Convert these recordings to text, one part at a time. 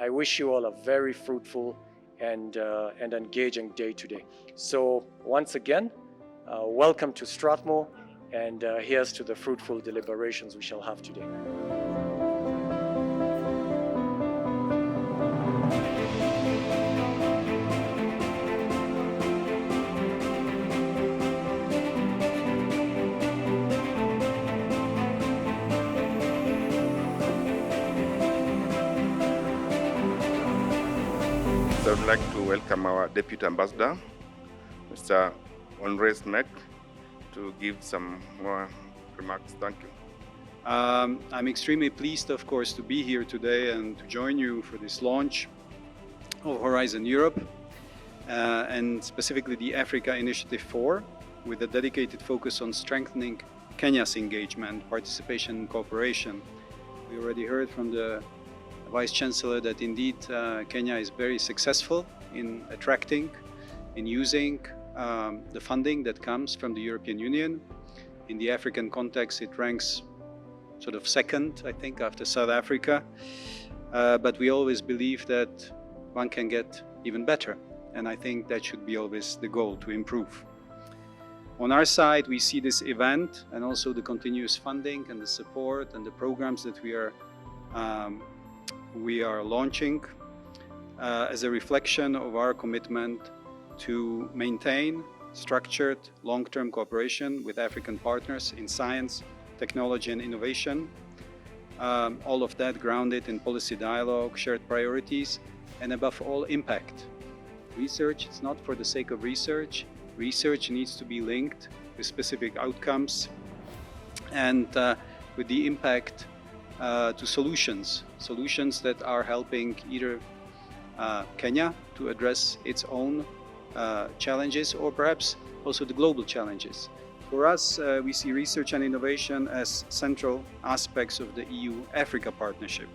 I wish you all a very fruitful and engaging day today. So once again, welcome to Strathmore, and here's to the fruitful deliberations we shall have today. I would like to welcome our Deputy Ambassador, Mr. EURAXESS, to give some more remarks. Thank you. I'm extremely pleased, of course, to be here today and to join you for this launch of Horizon Europe, and specifically the Africa Initiative 4, with a dedicated focus on strengthening Kenya's engagement, participation and cooperation. We already heard from the Vice Chancellor that indeed Kenya is very successful in attracting, in using the funding that comes from the European Union. In the African context, it ranks sort of second, I think, after South Africa. But we always believe that one can get even better. And I think that should be always the goal, to improve. On our side, we see this event and also the continuous funding and the support and the programs that we are launching as a reflection of our commitment to maintain structured long-term cooperation with African partners in science, technology and innovation. All of that grounded in policy dialogue, shared priorities, and above all, impact. Research is not for the sake of research. Research needs to be linked with specific outcomes and with the impact to solutions that are helping either Kenya to address its own challenges or perhaps also the global challenges. For us, we see research and innovation as central aspects of the EU-Africa partnership.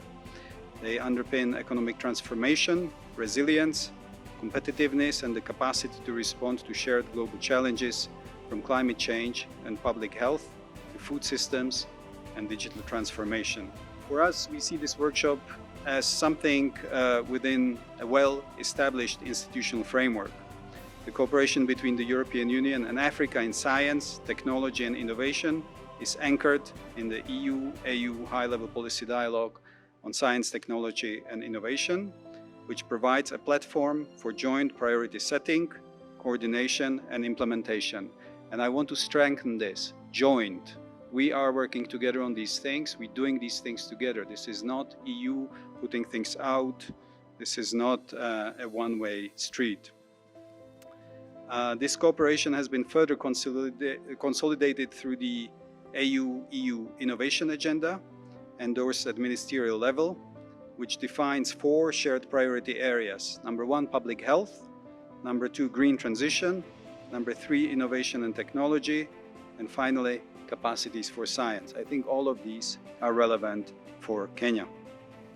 They underpin economic transformation, resilience, competitiveness, and the capacity to respond to shared global challenges from climate change and public health to food systems and digital transformation. For us, we see this workshop as something within a well-established institutional framework. The cooperation between the European Union and Africa in science, technology and innovation is anchored in the EU-AU high-level policy dialogue on science, technology and innovation, which provides a platform for joint priority setting, coordination and implementation. And I want to strengthen this, joint. We are working together on these things, we're doing these things together. This is not EU putting things out, this is not a one-way street. This cooperation has been further consolidated through the AU-EU Innovation Agenda, endorsed at ministerial level, which defines 4 shared priority areas. Number 1, public health. Number 2, green transition. Number 3, innovation and technology. And finally, capacities for science. I think all of these are relevant for Kenya.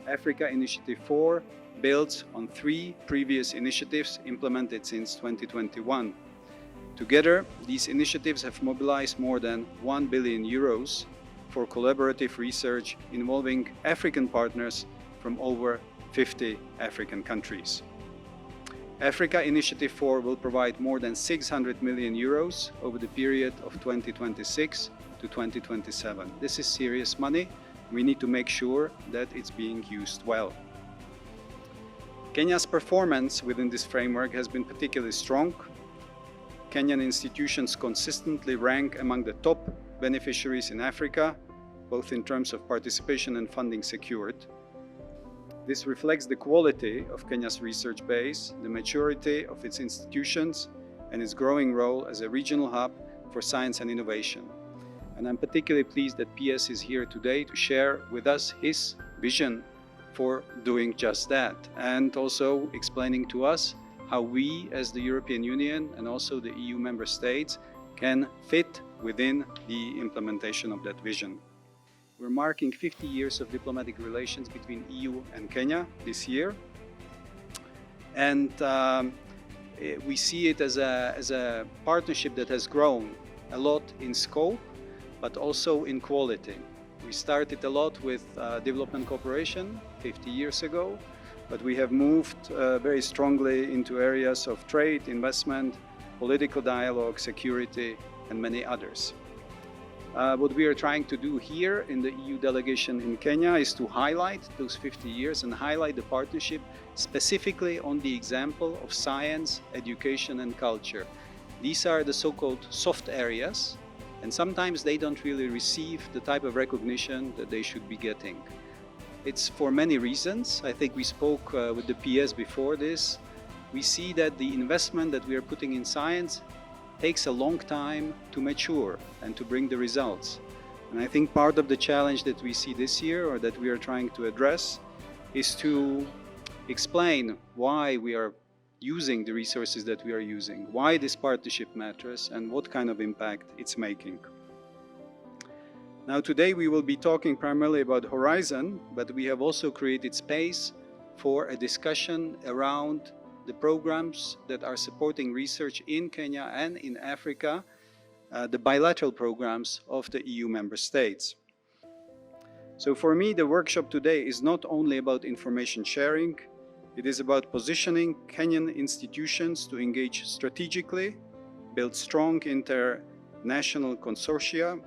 Africa Initiative 4 builds on 3 previous initiatives implemented since 2021. Together, these initiatives have mobilized more than 1 billion euros for collaborative research involving African partners from over 50 African countries. Africa Initiative 4 will provide more than 600 million euros over the period of 2026 to 2027. This is serious money. We need to make sure that it's being used well. Kenya's performance within this framework has been particularly strong. Kenyan institutions consistently rank among the top beneficiaries in Africa, both in terms of participation and funding secured. This reflects the quality of Kenya's research base, the maturity of its institutions, and its growing role as a regional hub for science and innovation. And I'm particularly pleased that PS is here today to share with us his vision for doing just that, and also explaining to us how we as the European Union and also the EU member states can fit within the implementation of that vision. We're marking 50 years of diplomatic relations between EU and Kenya this year. And we see it as a partnership that has grown a lot in scope, but also in quality. We started a lot with development cooperation 50 years ago. but we have moved very strongly into areas of trade, investment, political dialogue, security, and many others. What we are trying to do here in the EU delegation in Kenya is to highlight those 50 years and highlight the partnership specifically on the example of science, education, and culture. These are the so-called soft areas, and sometimes they don't really receive the type of recognition that they should be getting. It's for many reasons. I think we spoke with the PS before this. We see that the investment that we are putting in science takes a long time to mature and to bring the results. And I think part of the challenge that we see this year, or that we are trying to address, is to explain why we are using the resources that we are using, why this partnership matters, and what kind of impact it's making. Now today we will be talking primarily about Horizon, but we have also created space for a discussion around the programs that are supporting research in Kenya and in Africa, the bilateral programs of the EU member states. So for me, the workshop today is not only about information sharing, it is about positioning Kenyan institutions to engage strategically, build strong international consortia,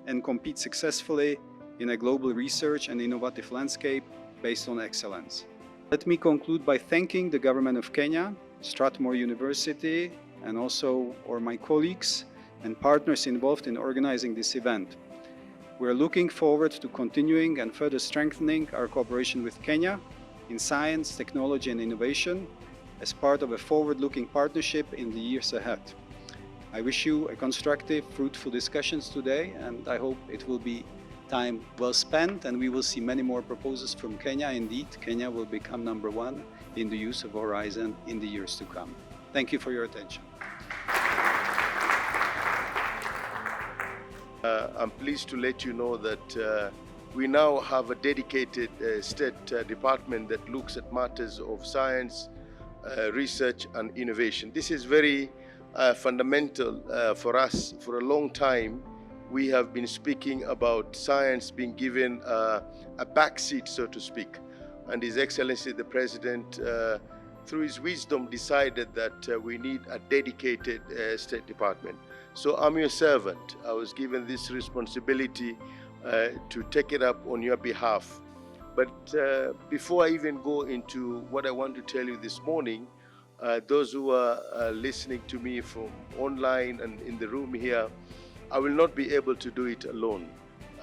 and compete successfully in a global research and innovative landscape based on excellence. Let me conclude by thanking the government of Kenya, Strathmore University, and also my colleagues and partners involved in organizing this event. We're looking forward to continuing and further strengthening our cooperation with Kenya in science, technology, and innovation as part of a forward-looking partnership in the years ahead. I wish you a constructive, fruitful discussions today, and I hope it will be time well spent, and we will see many more proposals from Kenya. Indeed, Kenya will become #1 in the use of Horizon in the years to come. Thank you for your attention. I'm pleased to let you know that we now have a dedicated state department that looks at matters of science, research, and innovation. This is very fundamental for us. For a long time, we have been speaking about science being given a backseat, so to speak. And His Excellency the President, through his wisdom, decided that we need a dedicated State Department. So I'm your servant. I was given this responsibility to take it up on your behalf. But before I even go into what I want to tell you this morning, those who are listening to me from online and in the room here, I will not be able to do it alone.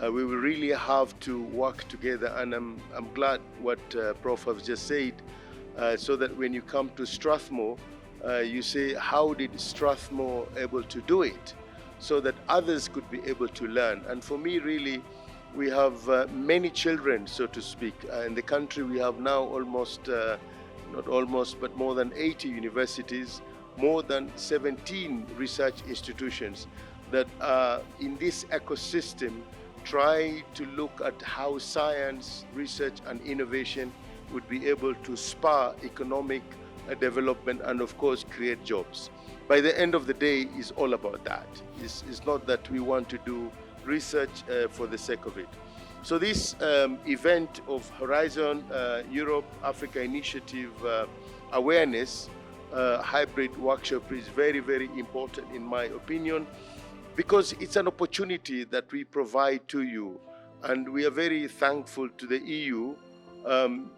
We will really have to work together, and I'm glad what Prof has just said, so that when you come to Strathmore, you say, how did Strathmore able to do it? So that others could be able to learn. And for me, really, we have many children, so to speak. In the country, we have now almost, not almost, but more than 80 universities, more than 17 research institutions that are in this ecosystem, try to look at how science, research, and innovation would be able to spur economic development and, of course, create jobs. By the end of the day, it's all about that. It's not that we want to do research for the sake of it. So this event of Horizon Europe Africa Initiative awareness hybrid workshop is very, very important in my opinion, because it's an opportunity that we provide to you, and we are very thankful to the EU.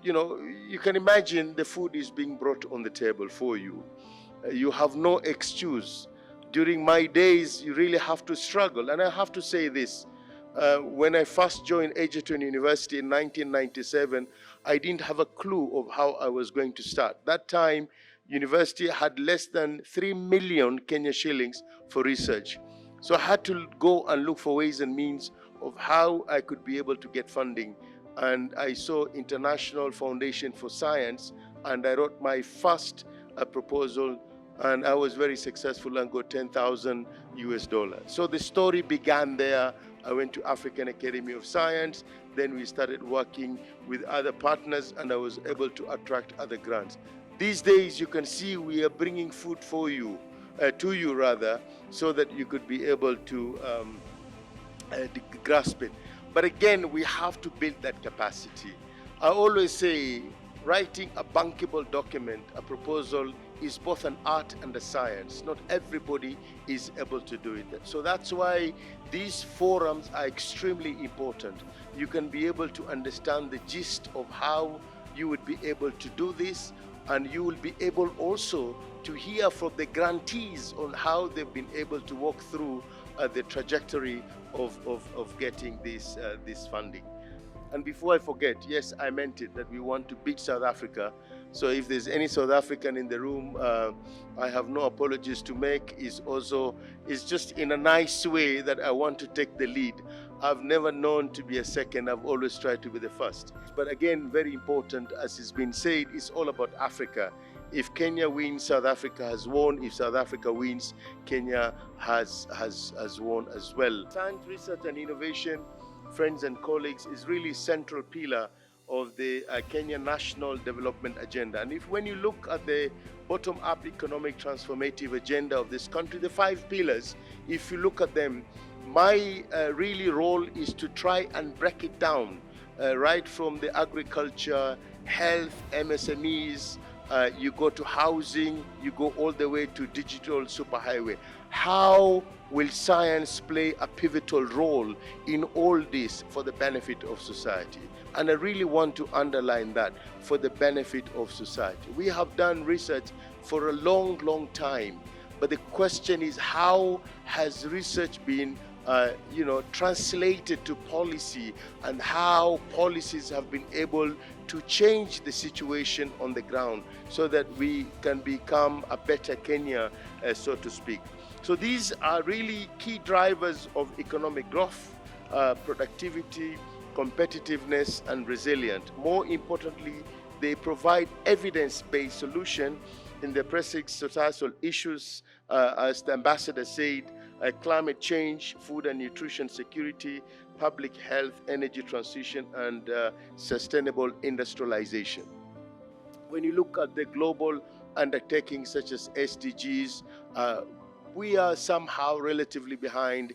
You know, you can imagine the food is being brought on the table for you. You have no excuse. During my days, you really have to struggle. And I have to say this, when I first joined Egerton University in 1997, I didn't have a clue of how I was going to start. That time, university had less than 3 million Kenya shillings for research. So I had to go and look for ways and means of how I could be able to get funding. And I saw International Foundation for Science, and I wrote my first proposal, and I was very successful and got $10,000 US. So the story began there. I went to African Academy of Science, then we started working with other partners, and I was able to attract other grants. These days, you can see we are bringing food for you, to you rather, so that you could be able to grasp it. But again, we have to build that capacity. I always say, writing a bankable document, a proposal, is both an art and a science. Not everybody is able to do it. So that's why these forums are extremely important. You can be able to understand the gist of how you would be able to do this, and you will be able also to hear from the grantees on how they've been able to walk through the trajectory of getting this funding. And before I forget, yes, I meant it, that we want to beat South Africa. So if there's any South African in the room, I have no apologies to make. It's just in a nice way that I want to take the lead. I've never known to be a second. I've always tried to be the first. But again, very important, as has been said, it's all about Africa. If Kenya wins, South Africa has won. If South Africa wins, Kenya has won as well. Science, research and innovation, friends and colleagues, is really central pillar of the Kenya National Development Agenda. And when you look at the bottom-up economic transformative agenda of this country, the 5 pillars, if you look at them, my really role is to try and break it down, right from the agriculture, health, MSMEs, you go to housing, you go all the way to digital superhighway. How will science play a pivotal role in all this for the benefit of society? And I really want to underline that, for the benefit of society. We have done research for a long, long time, but the question is, how has research been translated to policy, and how policies have been able to change the situation on the ground so that we can become a better Kenya, so to speak. So these are really key drivers of economic growth, productivity, competitiveness, and resilience. More importantly, they provide evidence-based solution in the pressing societal issues, as the ambassador said, climate change, food and nutrition security, public health, energy transition, and sustainable industrialization. When you look at the global undertakings such as SDGs, we are somehow relatively behind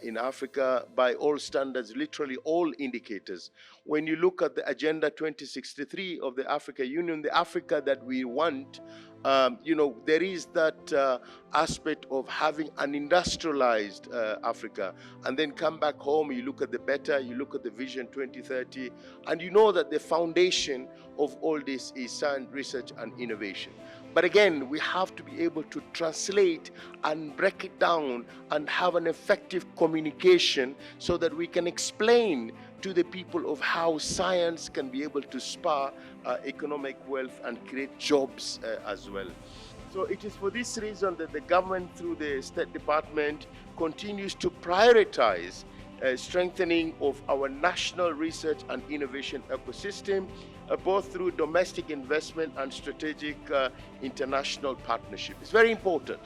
in Africa by all standards, literally all indicators. When you look at the Agenda 2063 of the Africa Union, the Africa that we want, there is that aspect of having an industrialized Africa, and then come back home, you look at the better, you look at the Vision 2030, and you know that the foundation of all this is science, research, and innovation. But again, we have to be able to translate and break it down and have an effective communication so that we can explain to the people of how science can be able to spur economic wealth and create jobs as well. So it is for this reason that the government, through the State Department, continues to prioritize strengthening of our national research and innovation ecosystem, both through domestic investment and strategic international partnership. It's very important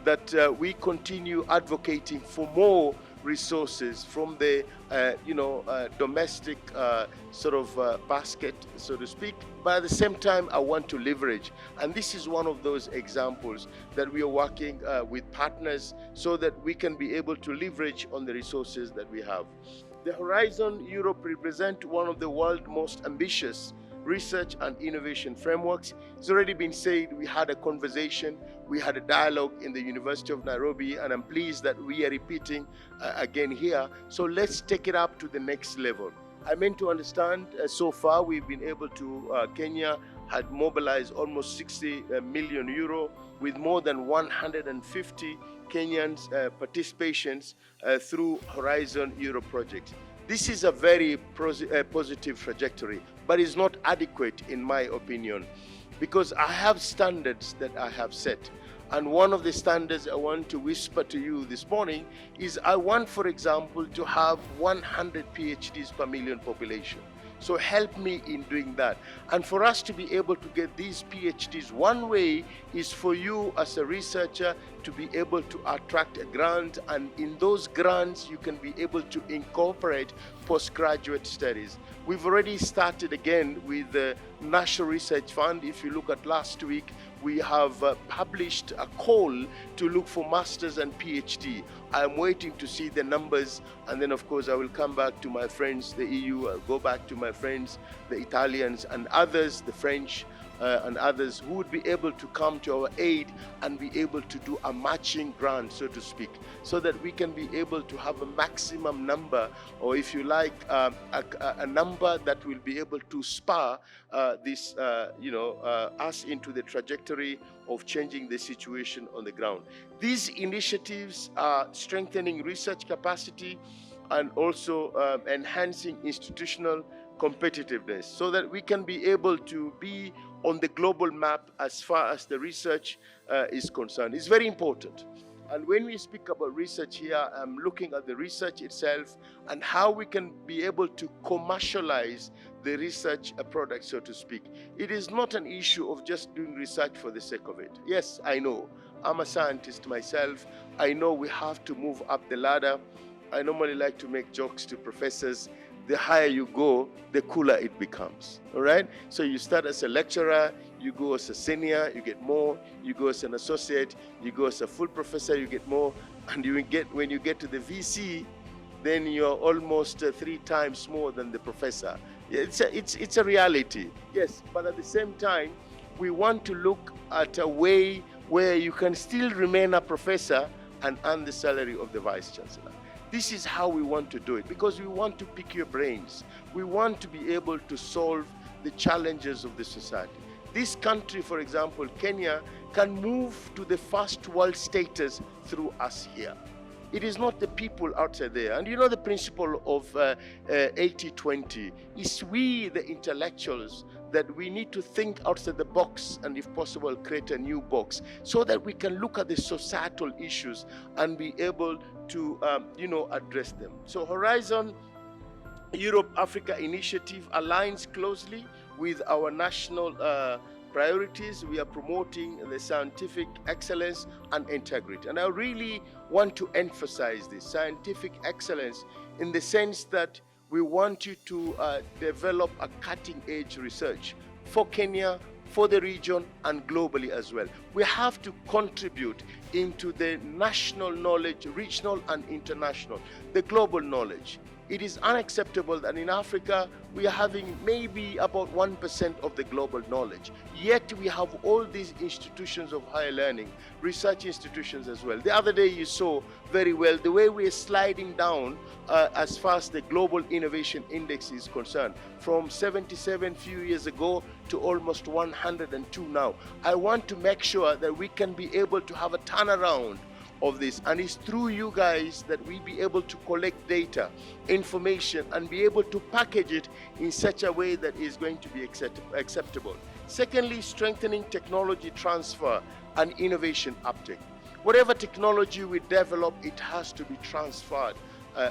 that we continue advocating for more resources from the domestic basket, so to speak. But at the same time, I want to leverage, and this is one of those examples that we are working with partners so that we can be able to leverage on the resources that we have. The Horizon Europe represents one of the world's most ambitious research and innovation frameworks. It's already been said, we had a conversation, we had a dialogue in the University of Nairobi, and I'm pleased that we are repeating again here. So let's take it up to the next level. I meant to understand, so far we've been able to, Kenya had mobilized almost 60 million euro with more than 150 Kenyans participations through Horizon Europe projects. This is a very positive trajectory, but it's not adequate in my opinion, because I have standards that I have set. And one of the standards I want to whisper to you this morning is I want, for example, to have 100 PhDs per million population. So help me in doing that. And for us to be able to get these PhDs, one way is for you as a researcher to be able to attract a grant, and in those grants you can be able to incorporate postgraduate studies. We've already started again with National Research Fund. If you look at last week, we have published a call to look for masters and PhD. I'm waiting to see the numbers, and then of course I will come back to my friends, the EU, I'll go back to my friends, the Italians and others, the French, and others who would be able to come to our aid and be able to do a matching grant, so to speak, so that we can be able to have a maximum number, or if you like, a number that will be able to spur us into the trajectory of changing the situation on the ground. These initiatives are strengthening research capacity and also enhancing institutional competitiveness, so that we can be able to be on the global map as far as the research is concerned. It's very important. And when we speak about research here, I'm looking at the research itself and how we can be able to commercialize the research product, so to speak. It is not an issue of just doing research for the sake of it. Yes, I know. I'm a scientist myself. I know we have to move up the ladder. I normally like to make jokes to professors. The higher you go, the cooler it becomes, all right? So you start as a lecturer, you go as a senior, you get more, you go as an associate, you go as a full professor, you get more, and when you get to the VC, then you're almost 3 times more than the professor. It's a reality, yes, but at the same time, we want to look at a way where you can still remain a professor and earn the salary of the vice chancellor. This is how we want to do it, because we want to pick your brains. We want to be able to solve the challenges of the society. This country, for example, Kenya, can move to the first world status through us here. It is not the people outside there. And you know the principle of 80-20 is we, the intellectuals, that we need to think outside the box and if possible create a new box so that we can look at the societal issues and be able to address them. So Horizon Europe Africa initiative aligns closely with our national priorities. We are promoting the scientific excellence and integrity. And I really want to emphasize this scientific excellence in the sense that we want you to develop a cutting-edge research for Kenya, for the region, and globally as well. We have to contribute into the national knowledge, regional and international, the global knowledge. It is unacceptable that in Africa we are having maybe about 1% of the global knowledge. Yet we have all these institutions of higher learning, research institutions as well. The other day you saw very well the way we are sliding down as far as the Global Innovation Index is concerned, from 77 few years ago to almost 102 now. I want to make sure that we can be able to have a turnaround of this, and it's through you guys that we be able to collect data, information, and be able to package it in such a way that is going to be acceptable. Secondly, strengthening technology transfer and innovation uptake. Whatever technology we develop, it has to be transferred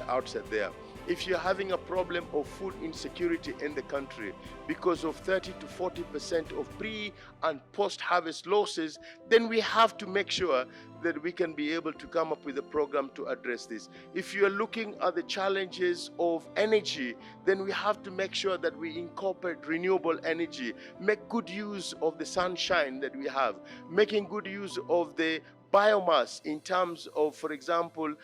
outside there. If you're having a problem of food insecurity in the country because of 30 to 40% of pre and post-harvest losses, then we have to make sure that we can be able to come up with a program to address this. If you're looking at the challenges of energy, then we have to make sure that we incorporate renewable energy, make good use of the sunshine that we have, making good use of the biomass in terms of, for example,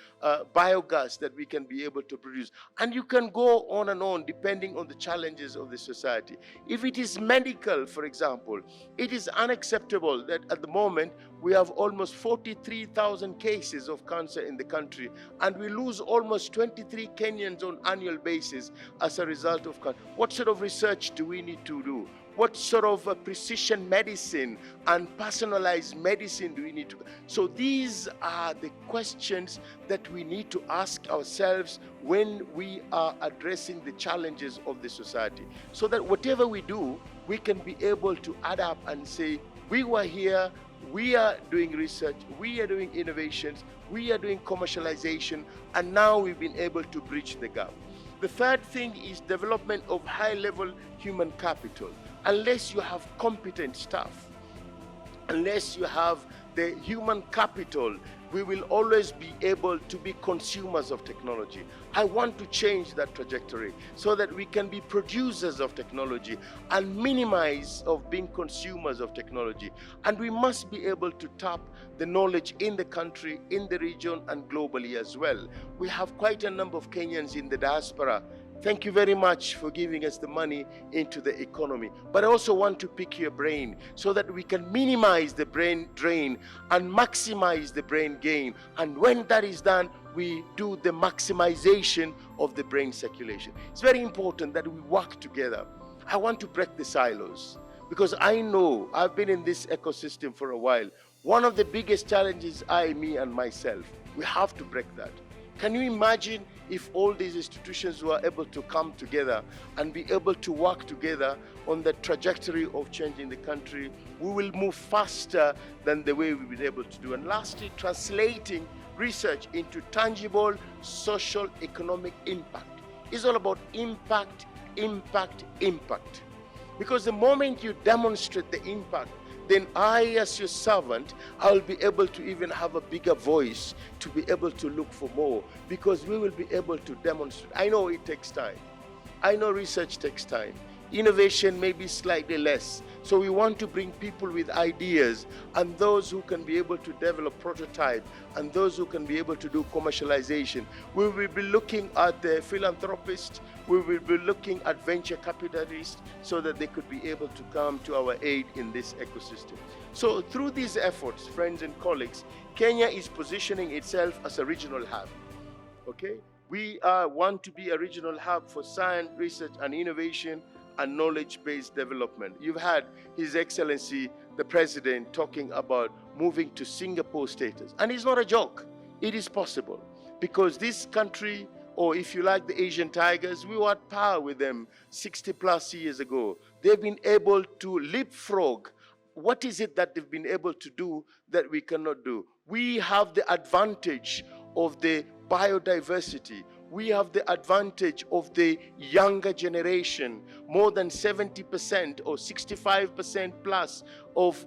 biogas that we can be able to produce. And you can go on and on depending on the challenges of the society. If it is medical, for example, it is unacceptable that at the moment we have almost 43,000 cases of cancer in the country, and we lose almost 23 Kenyans on an annual basis as a result of cancer. What sort of research do we need to do? What sort of precision medicine and personalized medicine do we need to? So these are the questions that we need to ask ourselves when we are addressing the challenges of the society, so that whatever we do, we can be able to add up and say, we were here, we are doing research, we are doing innovations, we are doing commercialization, and now we've been able to bridge the gap. The third thing is development of high-level human capital. Unless you have competent staff, unless you have the human capital we will always be able to be consumers of technology. I want to change that trajectory so that we can be producers of technology and minimize of being consumers of technology. And we must be able to tap the knowledge in the country, in the region, and globally as well. We have quite a number of Kenyans in the diaspora. Thank you very much for giving us the money into the economy. But I also want to pick your brain so that we can minimize the brain drain and maximize the brain gain. And when that is done, we do the maximization of the brain circulation. It's very important that we work together. I want to break the silos because I know I've been in this ecosystem for a while. One of the biggest challenges me and myself, we have to break that. Can you imagine if all these institutions were able to come together and be able to work together on the trajectory of changing the country? We will move faster than the way we've been able to do. And lastly, translating research into tangible social economic impact. It's all about impact, impact, impact. Because the moment you demonstrate the impact, then I, as your servant, I'll be able to even have a bigger voice to be able to look for more, because we will be able to demonstrate. I know it takes time. I know research takes time. Innovation may be slightly less. So we want to bring people with ideas and those who can be able to develop prototype and those who can be able to do commercialization. We will be looking at the philanthropists. We will be looking at venture capitalists so that they could be able to come to our aid in this ecosystem. So through these efforts, friends and colleagues, Kenya is positioning itself as a regional hub. Okay? We want to be a regional hub for science, research, and innovation and knowledge-based development. You've had His Excellency, the President, talking about moving to Singapore status. And it's not a joke. It is possible. Because this country, or if you like the Asian tigers, we were at par with them 60 plus years ago. They've been able to leapfrog. What is it that they've been able to do that we cannot do? We have the advantage of the biodiversity. We have the advantage of the younger generation. More than 70% or 65% plus of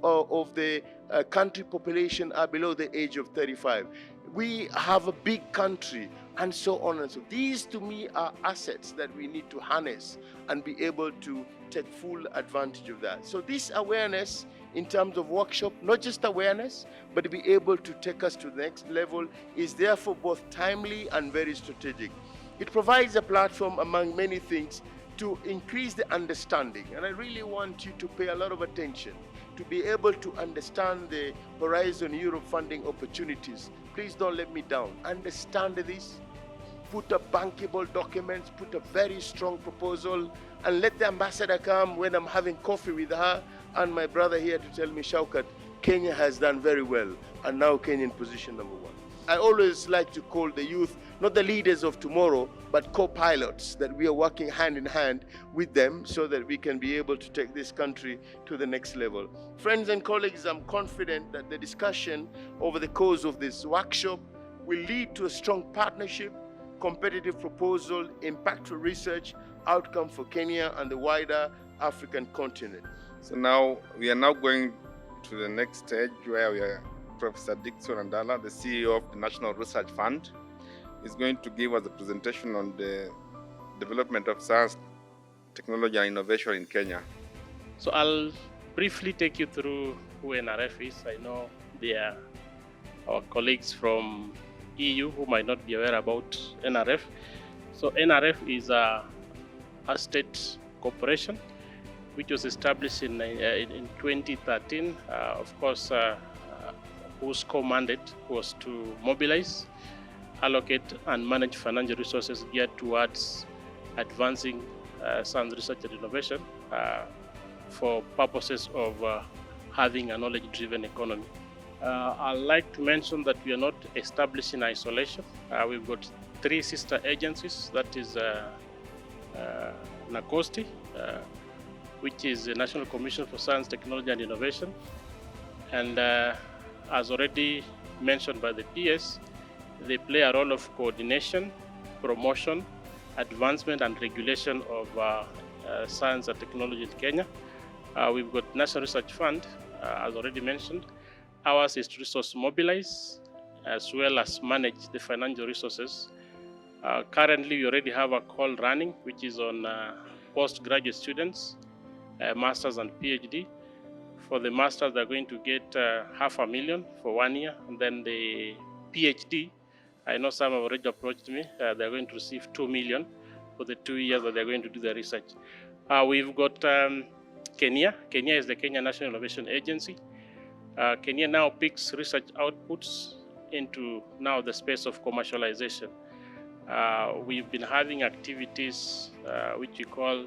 the country population are below the age of 35. We have a big country, and so on and so on. These to me are assets that we need to harness and be able to take full advantage of that. So this awareness in terms of workshop, not just awareness, but to be able to take us to the next level, is therefore both timely and very strategic. It provides a platform, among many things, to increase the understanding. And I really want you to pay a lot of attention to be able to understand the Horizon Europe funding opportunities. Please don't let me down. Understand this. Put a bankable document, put a very strong proposal, and let the ambassador come when I'm having coffee with her and my brother here to tell me, Shaukat, Kenya has done very well, and now Kenya in position number one. I always like to call the youth not the leaders of tomorrow, but co-pilots, that we are working hand in hand with them so that we can be able to take this country to the next level. Friends and colleagues, I'm confident that the discussion over the course of this workshop will lead to a strong partnership, competitive proposal, impactful research, outcome for Kenya and the wider African continent. So now we are now going to the next stage where we are Professor Dickson Andala, the CEO of the National Research Fund, is going to give us a presentation on the development of science, technology and innovation in Kenya. So I'll briefly take you through who NRF is. I know they are our colleagues from EU who might not be aware about NRF. So NRF is a state corporation which was established in 2013, of course, whose core mandate was to mobilize, allocate and manage financial resources geared towards advancing science research and innovation for purposes of having a knowledge-driven economy. I'd like to mention that we are not established in isolation. We've got 3 sister agencies, that is NACOSTI, which is the National Commission for Science, Technology and Innovation. And as already mentioned by the PS, they play a role of coordination, promotion, advancement and regulation of science and technology in Kenya. We've got National Research Fund, as already mentioned. Ours is to resource mobilize, as well as manage the financial resources. Currently, we already have a call running, which is on postgraduate students, masters and PhD. For the masters, they're going to get $500,000 for 1 year, and then the PhD, I know some have already approached me, they're going to receive $2 million for the 2 years that they're going to do the research. We've got Kenya. Kenya is the Kenya National Innovation Agency. Kenya now picks research outputs into now the space of commercialization. We've been having activities which we call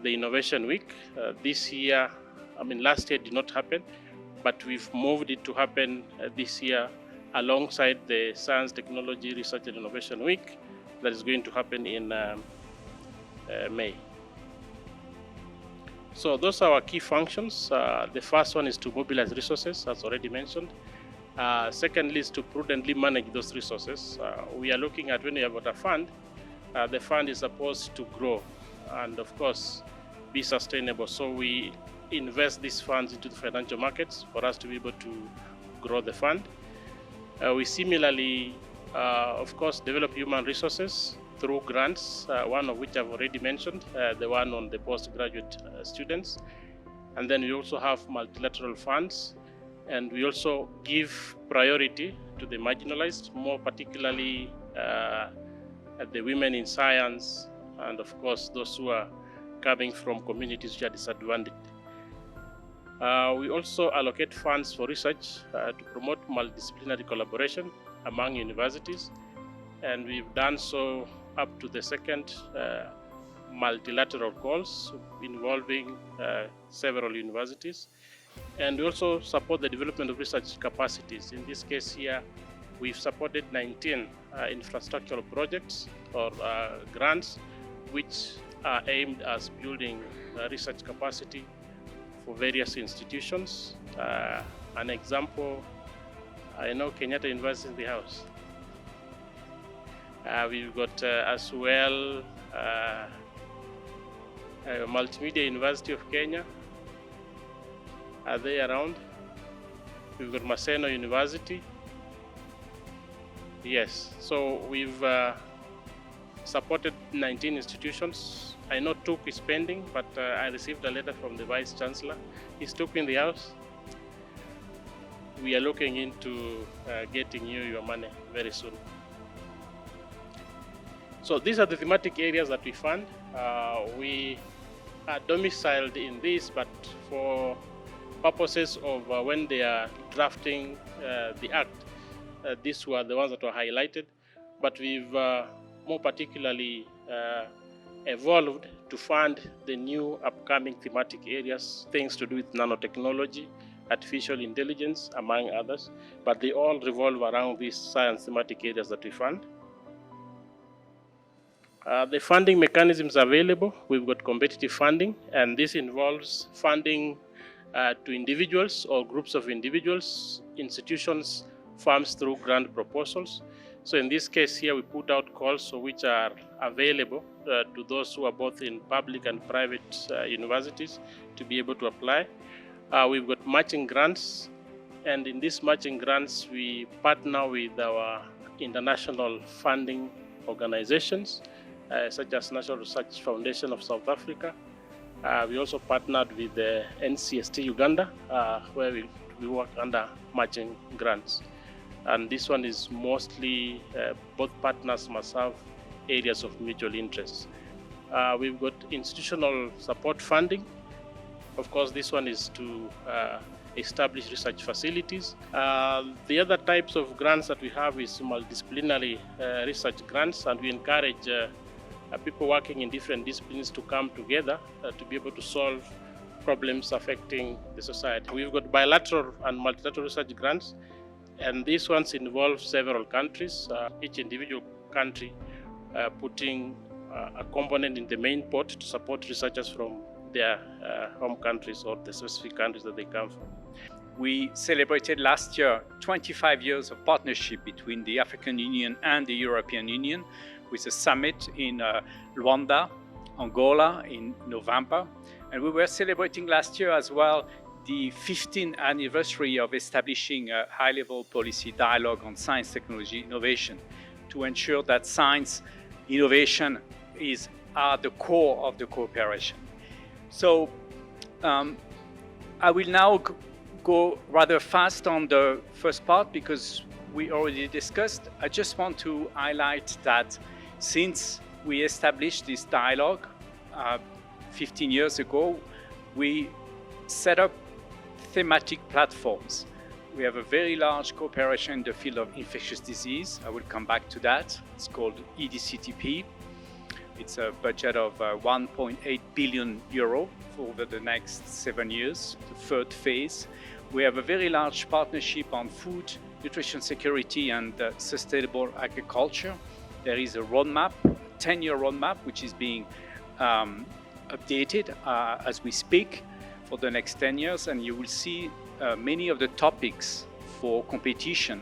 the Innovation Week. This year, last year did not happen, but we've moved it to happen this year alongside the Science, Technology, Research and Innovation Week that is going to happen in May. So those are our key functions. The first one is to mobilize resources, as already mentioned. Secondly is to prudently manage those resources. We are looking at when we have got a fund, the fund is supposed to grow and of course be sustainable. So we invest these funds into the financial markets for us to be able to grow the fund. We similarly, of course, develop human resources through grants, one of which I've already mentioned, the one on the postgraduate students. And then we also have multilateral funds, and we also give priority to the marginalized, more particularly the women in science, and of course those who are coming from communities which are disadvantaged. We also allocate funds for research to promote multidisciplinary collaboration among universities, and we've done so up to the second multilateral calls involving several universities. And we also support the development of research capacities. In this case here, we've supported 19 infrastructural projects or grants which are aimed at building research capacity for various institutions. An example, I know Kenyatta University in the house. We've got as well Multimedia University of Kenya. Are they around? We've got Maseno University. Yes, so we've supported 19 institutions. I know TUK is pending, but I received a letter from the Vice Chancellor. Is TUK in the house? We are looking into getting you your money very soon. So these are the thematic areas that we fund. We are domiciled in this, but for purposes of when they are drafting the act, these were the ones that were highlighted, but we've more particularly evolved to fund the new upcoming thematic areas, things to do with nanotechnology, artificial intelligence, among others, but they all revolve around these science thematic areas that we fund. The funding mechanisms available, we've got competitive funding, and this involves funding to individuals or groups of individuals, institutions, firms through grant proposals. So in this case here, we put out calls which are available to those who are both in public and private universities to be able to apply. We've got matching grants, and in these matching grants, we partner with our international funding organizations, such as National Research Foundation of South Africa. We also partnered with the NCST Uganda, where we work under matching grants. And this one is mostly, both partners must have areas of mutual interest. We've got institutional support funding. Of course, this one is to establish research facilities. The other types of grants that we have is multidisciplinary research grants, and we encourage people working in different disciplines to come together to be able to solve problems affecting the society. We've got bilateral and multilateral research grants, and these ones involve several countries, each individual country putting a component in the main pot to support researchers from their home countries or the specific countries that they come from. We celebrated last year 25 years of partnership between the African Union and the European Union with a summit in Luanda, Angola in November. And we were celebrating last year as well the 15th anniversary of establishing a high-level policy dialogue on science, technology, innovation to ensure that science, innovation is at the core of the cooperation. So I will now go rather fast on the first part because we already discussed. I just want to highlight that since we established this dialogue 15 years ago, we set up thematic platforms. We have a very large cooperation in the field of infectious disease. I will come back to that. It's called EDCTP. It's a budget of 1.8 billion euro over the next 7 years, the third phase. We have a very large partnership on food, nutrition security, and sustainable agriculture. There is a roadmap, a 10-year roadmap, which is being updated as we speak for the next 10 years. And you will see many of the topics for competition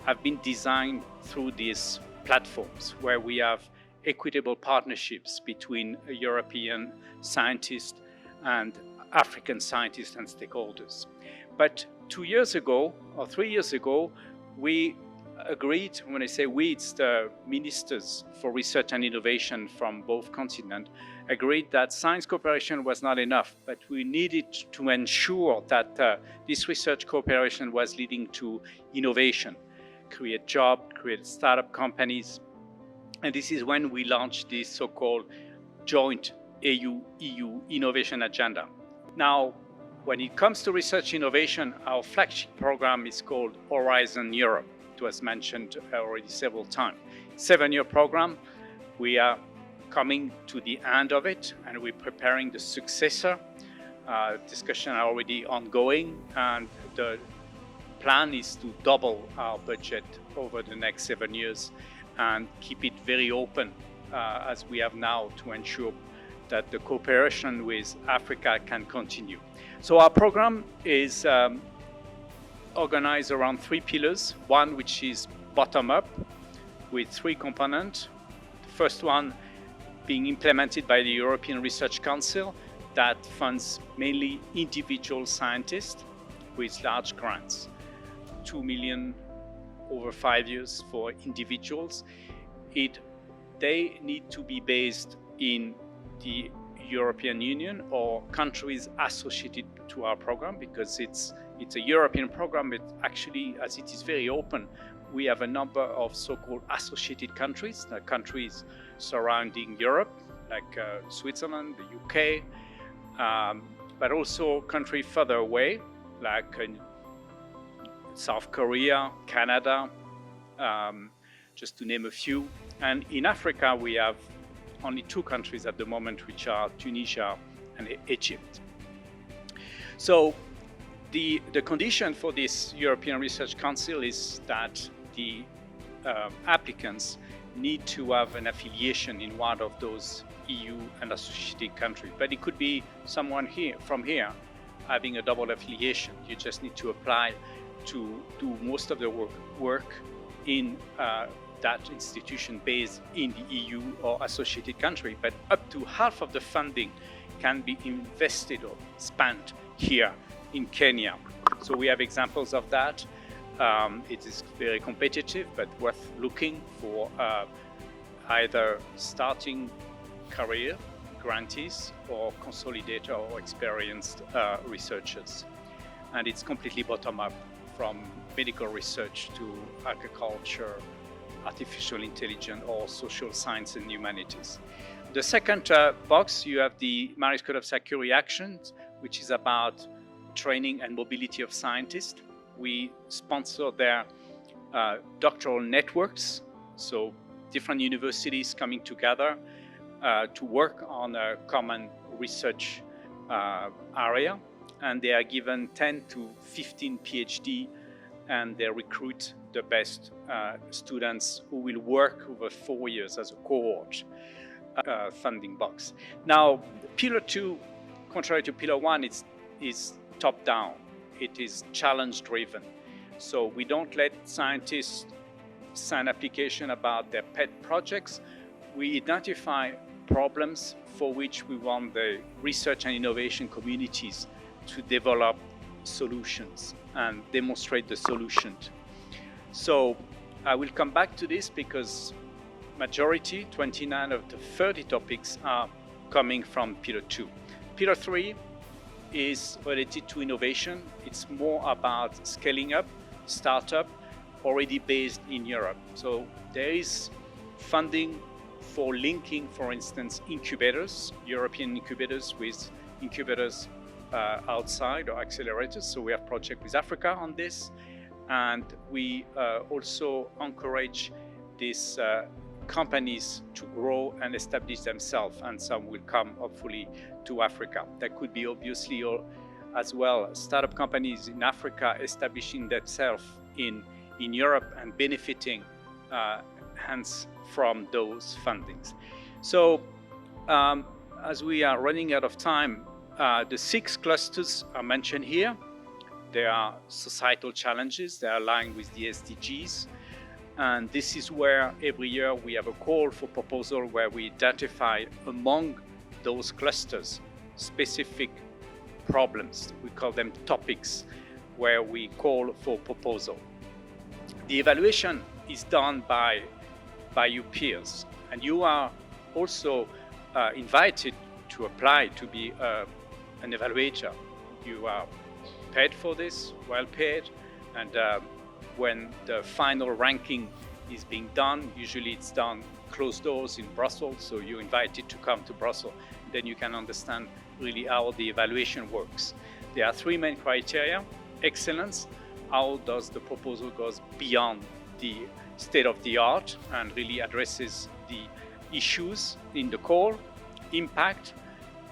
have been designed through these platforms where we have equitable partnerships between European scientists and African scientists and stakeholders. But 2 years ago or 3 years ago, we agreed, when I say we, it's the ministers for research and innovation from both continents, agreed that science cooperation was not enough, but we needed to ensure that this research cooperation was leading to innovation, create jobs, create startup companies. And this is when we launched this so-called joint EU innovation agenda. Now, when it comes to research innovation, our flagship program is called Horizon Europe. It was mentioned already several times. 7-year program. We are coming to the end of it, and we're preparing the successor. Discussion are already ongoing, and the plan is to double our budget over the next 7 years and keep it very open as we have now to ensure that the cooperation with Africa can continue. So our program is organized around 3 pillars. One which is bottom-up with 3 components. The first one being implemented by the European Research Council that funds mainly individual scientists with large grants. 2 million over 5 years for individuals. They need to be based in the European Union or countries associated to our program, because it's a European program, but actually, as it is very open, we have a number of so-called associated countries, the countries surrounding Europe, like Switzerland, the UK, but also countries further away, like South Korea, Canada, just to name a few. And in Africa, we have only 2 countries at the moment, which are Tunisia and Egypt. So the condition for this European Research Council is that the applicants need to have an affiliation in one of those EU and associated countries. But it could be someone from here having a double affiliation. You just need to apply to do most of the work in that institution based in the EU or associated country, but up to half of the funding can be invested or spent here in Kenya. So we have examples of that. It is very competitive, but worth looking for either starting career grantees or consolidator or experienced researchers. And it's completely bottom-up, from medical research to agriculture, artificial intelligence, or social science and humanities. The second box, you have the Marie Curie actions, which is about training and mobility of scientists. We sponsor their doctoral networks, so different universities coming together to work on a common research area, and they are given 10 to 15 PhD, and they recruit the best students who will work over 4 years as a cohort funding box. Now, Pillar 2, contrary to Pillar 1, is top-down. It is challenge-driven. So we don't let scientists sign application about their pet projects. We identify problems for which we want the research and innovation communities to develop solutions and demonstrate the solution. So I will come back to this because majority, 29 of the 30 topics, are coming from Pillar 2. Pillar 3 is related to innovation. It's more about scaling up, startup, already based in Europe. So there is funding for linking, for instance, incubators, European incubators with incubators outside or accelerators. So we have project with Africa on this. And we also encourage these companies to grow and establish themselves, and some will come hopefully to Africa. There could be obviously as well startup companies in Africa establishing themselves in Europe and benefiting hence from those fundings. So as we are running out of time, the 6 clusters are mentioned here. There are societal challenges that are aligned with the SDGs. And this is where every year we have a call for proposal where we identify among those clusters specific problems. We call them topics where we call for proposal. The evaluation is done by your peers, and you are also invited to apply to be an evaluator. You are paid for this, well paid, and when the final ranking is being done, usually it's done closed doors in Brussels, so you're invited to come to Brussels. Then you can understand really how the evaluation works. There are 3 main criteria: excellence, how does the proposal goes beyond the state of the art and really addresses the issues in the core; impact,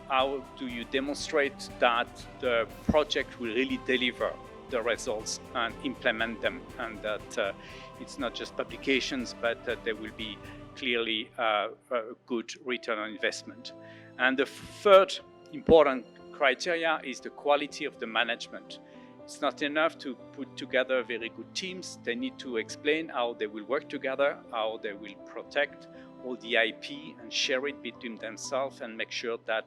how do you demonstrate that the project will really deliver the results and implement them, and that it's not just publications, but that there will be clearly a good return on investment. And the third important criteria is the quality of the management. It's not enough to put together very good teams. They need to explain how they will work together, how they will protect all the IP and share it between themselves and make sure that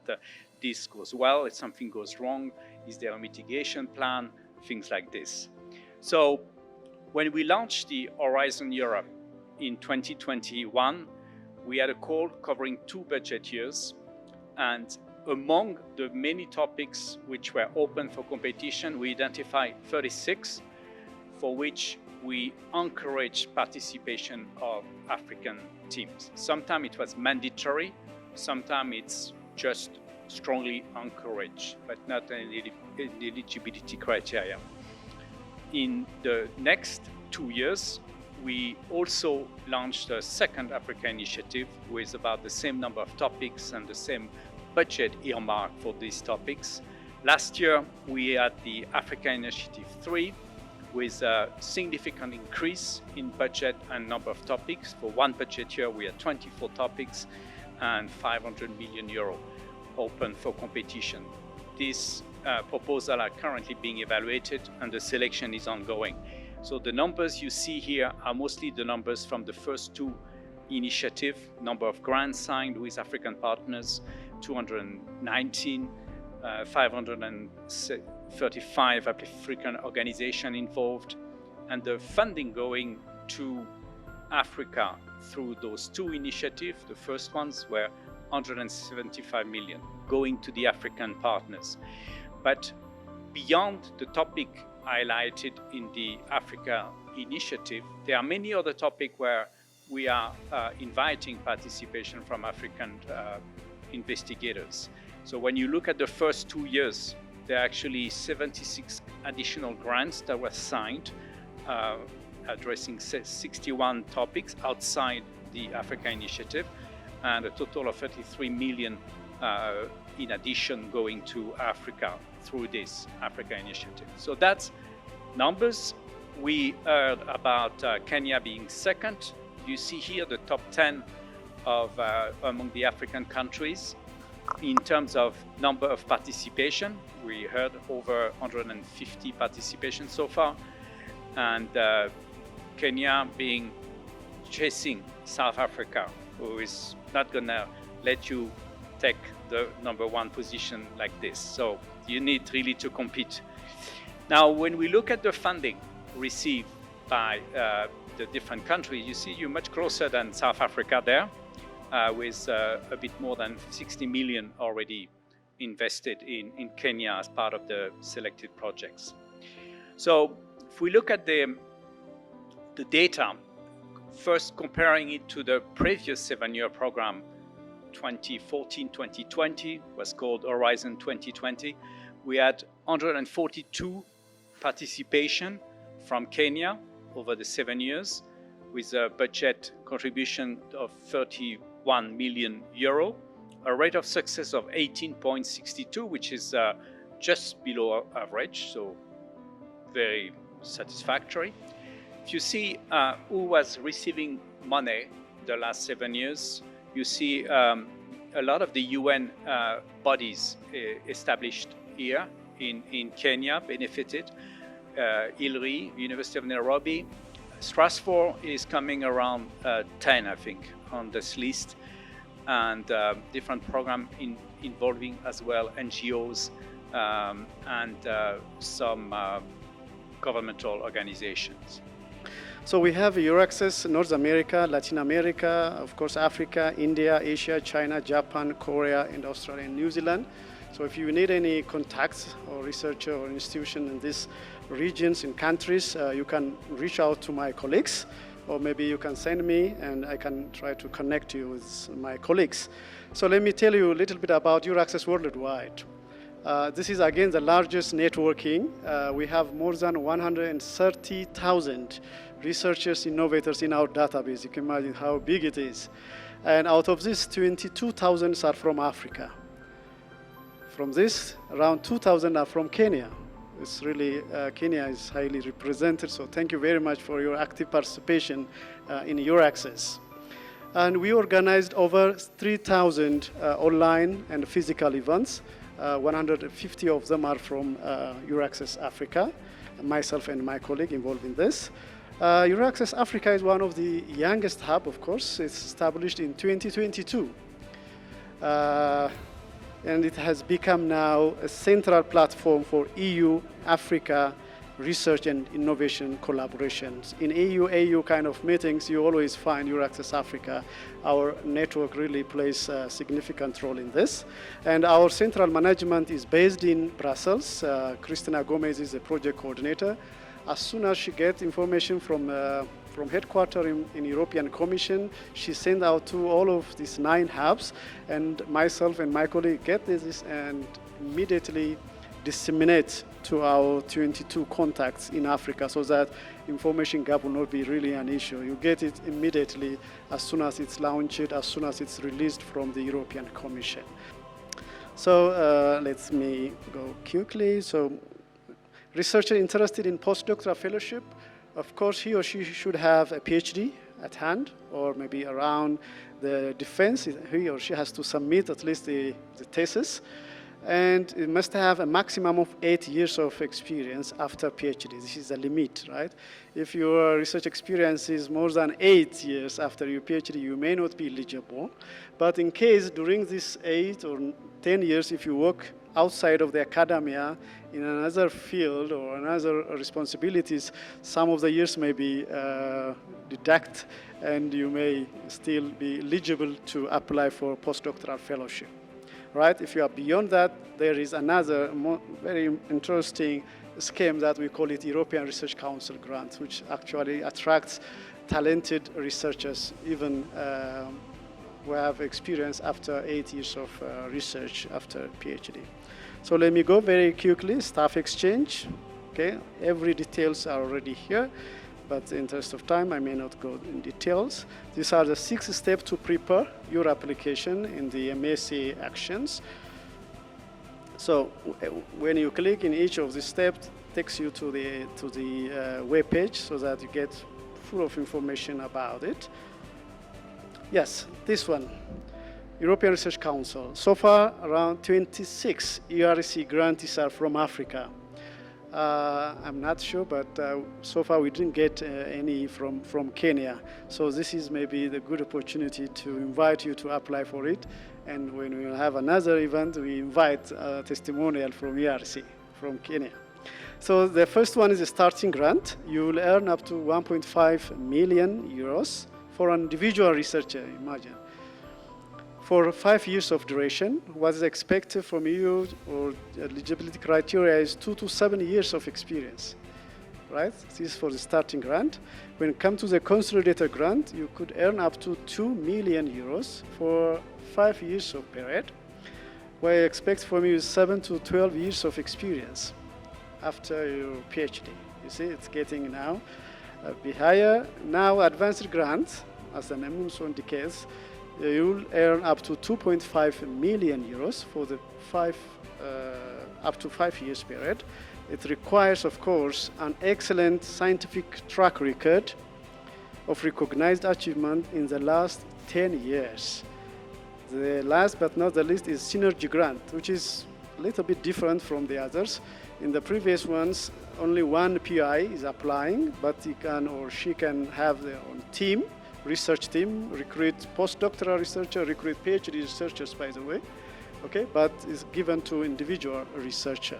this goes well. If something goes wrong, is there a mitigation plan? Things like this. So when we launched the Horizon Europe in 2021, we had a call covering 2 budget years, and among the many topics which were open for competition, we identified 36 for which we encouraged participation of African teams. Sometimes it was mandatory, sometimes it's just strongly encouraged, but not an eligibility criteria. In the next 2 years, we also launched a second Africa initiative with about the same number of topics and the same budget earmark for these topics. Last year, we had the Africa Initiative 3 with a significant increase in budget and number of topics. For one budget year, we had 24 topics and 500 million euro open for competition. These proposals are currently being evaluated and the selection is ongoing. So the numbers you see here are mostly the numbers from the first 2 initiatives, number of grants signed with African partners, 219, 535 African organizations involved, and the funding going to Africa through those 2 initiatives. The first ones were 175 million going to the African partners. But beyond the topic highlighted in the Africa initiative, there are many other topics where we are inviting participation from African investigators. So when you look at the first 2 years, there are actually 76 additional grants that were signed, addressing 61 topics outside the Africa initiative, and a total of 33 million in addition going to Africa through this Africa initiative. So that's numbers. We heard about Kenya being second. You see here the top 10 of among the African countries. In terms of number of participation, we heard over 150 participation so far, and Kenya being chasing South Africa, who is not gonna let you take the number 1 position like this. So you need really to compete. Now, when we look at the funding received by the different countries, you see you're much closer than South Africa there, with a bit more than 60 million already invested in Kenya as part of the selected projects. So if we look at the data, first comparing it to the previous 7-year program, 2014-2020, was called Horizon 2020, we had 142 participation from Kenya over the 7 years, with a budget contribution of 31 million euro, a rate of success of 18.62, which is just below average, so very satisfactory. If you see who was receiving money the last 7 years, you see a lot of the UN bodies established here in Kenya benefited. ILRI, University of Nairobi. Strasbourg is coming around 10, I think, on this list, and different programs involving as well NGOs and some governmental organizations. So we have EURAXESS North America, Latin America, of course Africa, India, Asia, China, Japan, Korea, and Australia and New Zealand. So if you need any contacts or researcher or institution in these regions and countries, you can reach out to my colleagues, or maybe you can send me and I can try to connect you with my colleagues. So let me tell you a little bit about EURAXESS worldwide. This is again the largest networking. We have more than 130,000 researchers, innovators in our database. You can imagine how big it is. And out of this, 22,000 are from Africa. From this, around 2,000 are from Kenya. It's really, Kenya is highly represented, so thank you very much for your active participation in EURAXESS. And we organized over 3,000 online and physical events. 150 of them are from EURAXESS Africa, myself and my colleague involved in this. EURAXESS Africa is one of the youngest hub, of course. It's established in 2022. And it has become now a central platform for EU-Africa research and innovation collaborations. In EU kind of meetings, you always find EURAXESS Africa. Our network really plays a significant role in this. And our central management is based in Brussels. Christina Gomez is the project coordinator. As soon as she gets information from headquarters in European Commission, she sends out to all of these 9 hubs, and myself and my colleague get this and immediately disseminate to our 22 contacts in Africa, so that information gap will not be really an issue. You get it immediately as soon as it's launched, as soon as it's released from the European Commission. So let me go quickly. So researcher interested in postdoctoral fellowship, of course, he or she should have a PhD at hand, or maybe around the defense. He or she has to submit at least the thesis. And it must have a maximum of 8 years of experience after PhD. This is the limit, right? If your research experience is more than 8 years after your PhD, you may not be eligible. But in case during these 8 or 10 years, if you work outside of the academia in another field or another responsibilities, some of the years may be deducted, and you may still be eligible to apply for postdoctoral fellowship. Right? If you are beyond that, there is another very interesting scheme that we call it European Research Council grant, which actually attracts talented researchers, even who have experience after 8 years of research after PhD. So let me go very quickly. Staff exchange. Okay, every details are already here, but in the interest of time, I may not go in details. These are the 6 steps to prepare your application in the MSc actions. So when you click in each of these steps, it takes you to the web page so that you get full of information about it. Yes, this one, European Research Council. So far, around 26 ERC grantees are from Africa. I'm not sure, but so far we didn't get any from Kenya. So this is maybe the good opportunity to invite you to apply for it. And when we have another event, we invite a testimonial from ERC, from Kenya. So the first one is a starting grant. You will earn up to 1.5 million euros for an individual researcher, imagine. For 5 years of duration, what is expected from you or eligibility criteria is 2 to 7 years of experience, right? This is for the starting grant. When it comes to the consolidated grant, you could earn up to 2 million euros for 5 years of period. What I expect from you is 7 to 12 years of experience after your PhD. You see, it's getting now a bit higher. Now, advanced grant, as the name also indicates, you'll earn up to 2.5 million euros for the up to 5 years period. It requires, of course, an excellent scientific track record of recognized achievement in the last 10 years. The last but not the least is synergy grant, which is a little bit different from the others. In the previous ones, only one PI is applying, but he can or she can have their own team, research team, recruit postdoctoral researcher, recruit PhD researchers, by the way, okay, but it's given to individual researcher.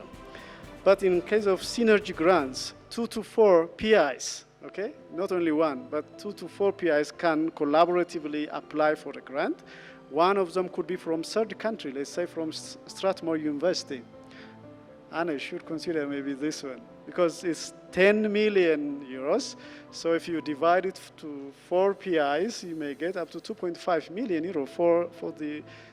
But in case of synergy grants, 2 to 4 PIs, okay, not only one, but 2 to 4 PIs can collaboratively apply for a grant. One of them could be from third country, let's say from Strathmore University. And I should consider maybe this one, because it's 10 million euros. So if you divide it to 4 PIs, you may get up to 2.5 million euro for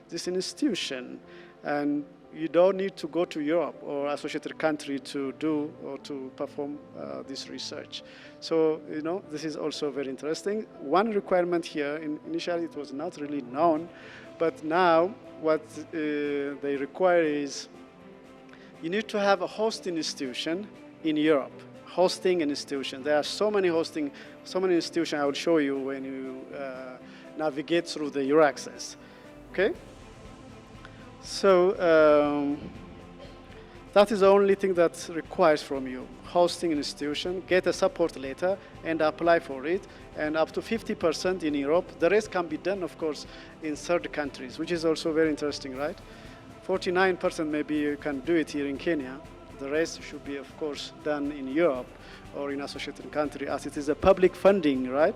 this institution. And you don't need to go to Europe or associated country to do or to perform this research. So, you know, this is also very interesting. One requirement here, initially it was not really known, but now what they require is you need to have a hosting institution in Europe. Hosting an institution. There are so many institutions I will show you when you navigate through the EURAXESS. Okay? So that is the only thing that requires from you. Hosting an institution, get a support letter, and apply for it. And up to 50% in Europe. The rest can be done, of course, in third countries, which is also very interesting, right? 49% maybe you can do it here in Kenya. The rest should be, of course, done in Europe or in associated country, as it is a public funding, right?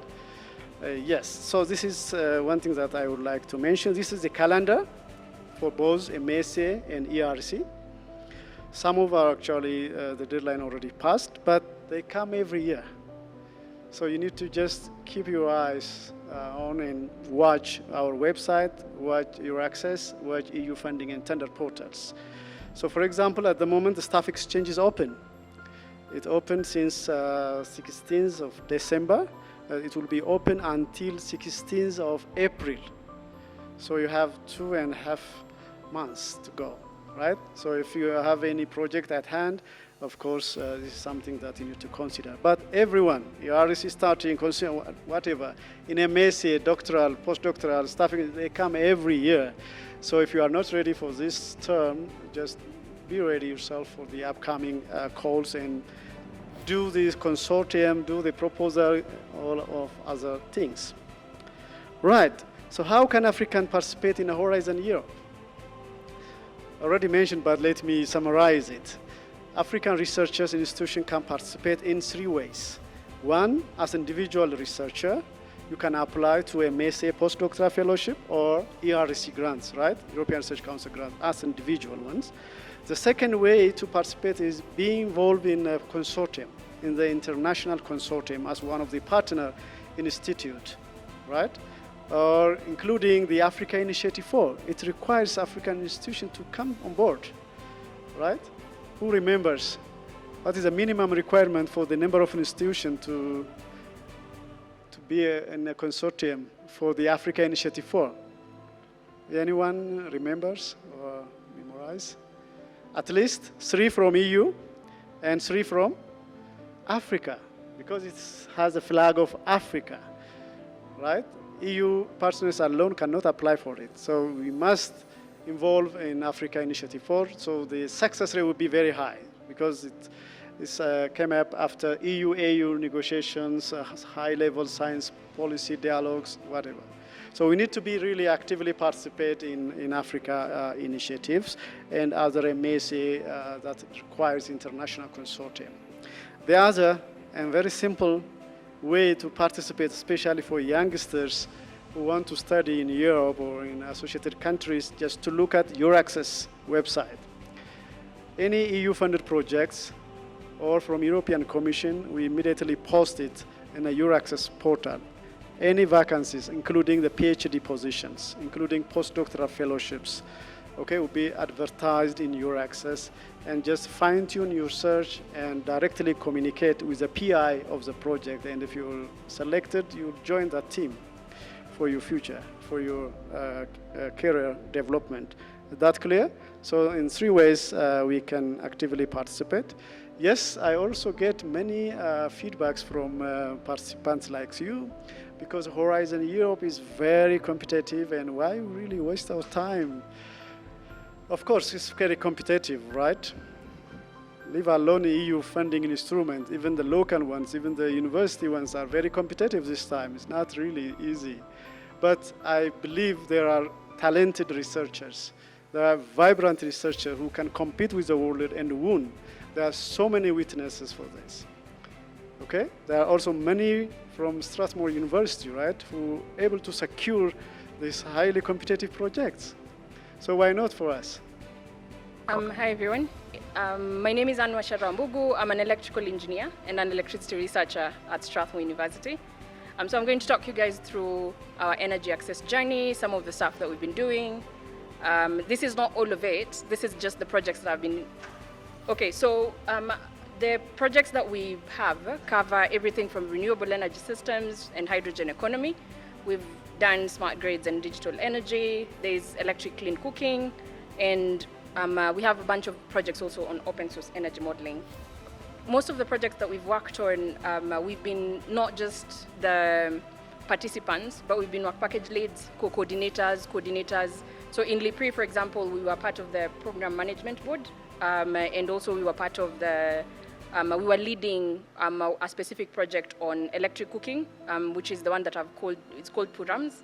Yes, so this is one thing that I would like to mention. This is the calendar for both MSA and ERC. Some of are actually, the deadline already passed, but they come every year. So you need to just keep your eyes on and watch our website, watch EURAXESS, watch EU funding and tender portals. So for example, at the moment, the staff exchange is open. It opened since 16th of December. It will be open until 16th of April. So you have 2.5 months to go, right? So if you have any project at hand, of course, this is something that you need to consider. But everyone, ERC starting, consider whatever, in MSc, doctoral, postdoctoral, staffing, they come every year. So if you are not ready for this term, just be ready yourself for the upcoming calls and do this consortium, do the proposal, all of other things. Right, so how can African participate in a Horizon Europe? Already mentioned, but let me summarize it. African researchers and institutions can participate in 3 ways. One, as an individual researcher, you can apply to a MSA postdoctoral fellowship or ERC grants, right? European Research Council grants, as individual ones. The second way to participate is being involved in a consortium, in the international consortium as one of the partner institute, right? Or including the Africa Initiative 4. It requires African institutions to come on board, right? Who remembers what is the minimum requirement for the number of institutions to be in a consortium for the Africa Initiative 4? Anyone remembers or memorize? At least 3 from EU and 3 from Africa, because it has a flag of Africa, right? EU partners alone cannot apply for it. So we must involve in Africa Initiative 4. So the success rate will be very high because it came up after EU-AU negotiations, high-level science policy dialogues, whatever. So we need to be really actively participate in Africa initiatives and other MSA that requires international consortium. The other and very simple way to participate, especially for youngsters who want to study in Europe or in associated countries, just to look at EURAXESS website. Any EU-funded projects or from European Commission, we immediately post it in a EURAXESS portal. Any vacancies, including the PhD positions, including postdoctoral fellowships, okay, will be advertised in EURAXESS, and just fine-tune your search and directly communicate with the PI of the project. And if you're selected, you'll join that team for your future, for your career development. Is that clear? So in 3 ways, we can actively participate. Yes, I also get many feedbacks from participants like you, because Horizon Europe is very competitive, and why really waste our time? Of course, it's very competitive, right? Leave alone EU funding instruments, even the local ones, even the university ones are very competitive this time. It's not really easy. But I believe there are talented researchers. There are vibrant researchers who can compete with the world and win. There are so many witnesses for this. Okay? There are also many from Strathmore University, right, who are able to secure these highly competitive projects. So why not for us? Hi everyone. My name is Anwa Sharambugu. I'm an electrical engineer and an electricity researcher at Strathmore University. So I'm going to talk you guys through our energy access journey, some of the stuff that we've been doing. This is not all of it. This is just the projects that I've been... Okay, so the projects that we have cover everything from renewable energy systems and hydrogen economy. We've done smart grids and digital energy. There's electric clean cooking, and we have a bunch of projects also on open source energy modeling. Most of the projects that we've worked on, we've been not just the participants, but we've been work package leads, coordinators. So in LIPRI, for example, we were part of the program management board, and also we were part of the, we were leading a specific project on electric cooking, which is the one that it's called Purams.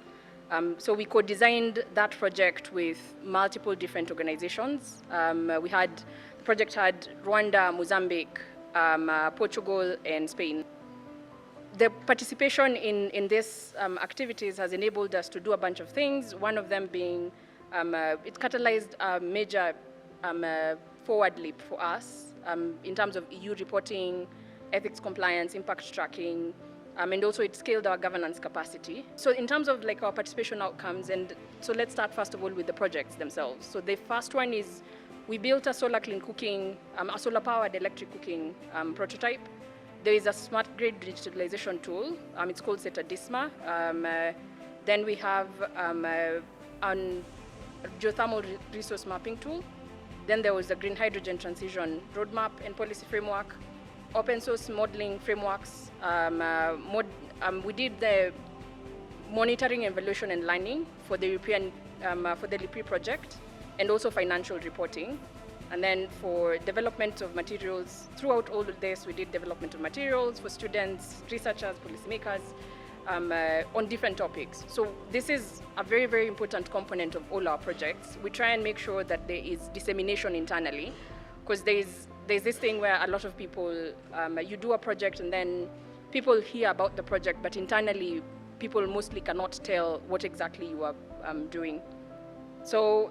So we co-designed that project with multiple different organizations. The project had Rwanda, Mozambique, Portugal, and Spain. The participation in these activities has enabled us to do a bunch of things, one of them being, it catalyzed a major forward leap for us in terms of EU reporting, ethics compliance, impact tracking, and also it scaled our governance capacity. So in terms of like our participation outcomes, and so let's start first of all with the projects themselves. So the first one is we built a solar clean cooking, a solar powered electric cooking prototype. There is a smart grid digitalization tool. It's called SETA-DISMA. Then we have a geothermal resource mapping tool. Then there was the green hydrogen transition roadmap and policy framework, open source modeling frameworks. We did the monitoring, evaluation, and learning for the European, for the LIPRI project, and also financial reporting. And then for development of materials, throughout all of this, we did development of materials for students, researchers, policymakers, on different topics. So this is a very, very important component of all our projects. We try and make sure that there is dissemination internally, because there's this thing where a lot of people, you do a project and then people hear about the project, but internally, people mostly cannot tell what exactly you are doing. So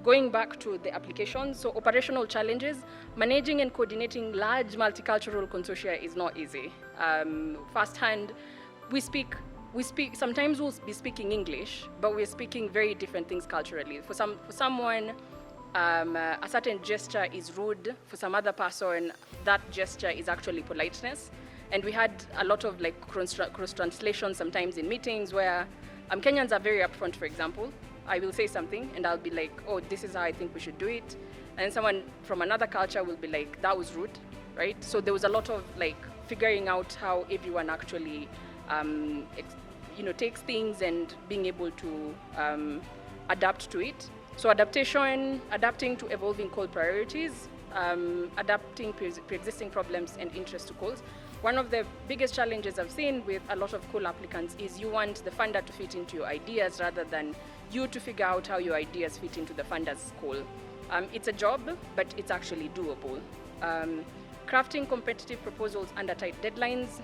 going back to the applications, so operational challenges, managing and coordinating large multicultural consortia is not easy. Firsthand, sometimes we'll be speaking English, but we're speaking very different things culturally. For someone, a certain gesture is rude. For some other person, that gesture is actually politeness. And we had a lot of like cross-translation sometimes in meetings where Kenyans are very upfront, for example. I will say something and I'll be like, oh, this is how I think we should do it. And someone from another culture will be like, that was rude, right? So there was a lot of like figuring out how everyone actually takes things and being able to adapt to it. So adapting to evolving core priorities. adapting pre-existing problems and interest to calls. One of the biggest challenges I've seen with a lot of call applicants is you want the funder to fit into your ideas rather than you to figure out how your ideas fit into the funder's call. It's a job, but it's actually doable. Crafting competitive proposals under tight deadlines,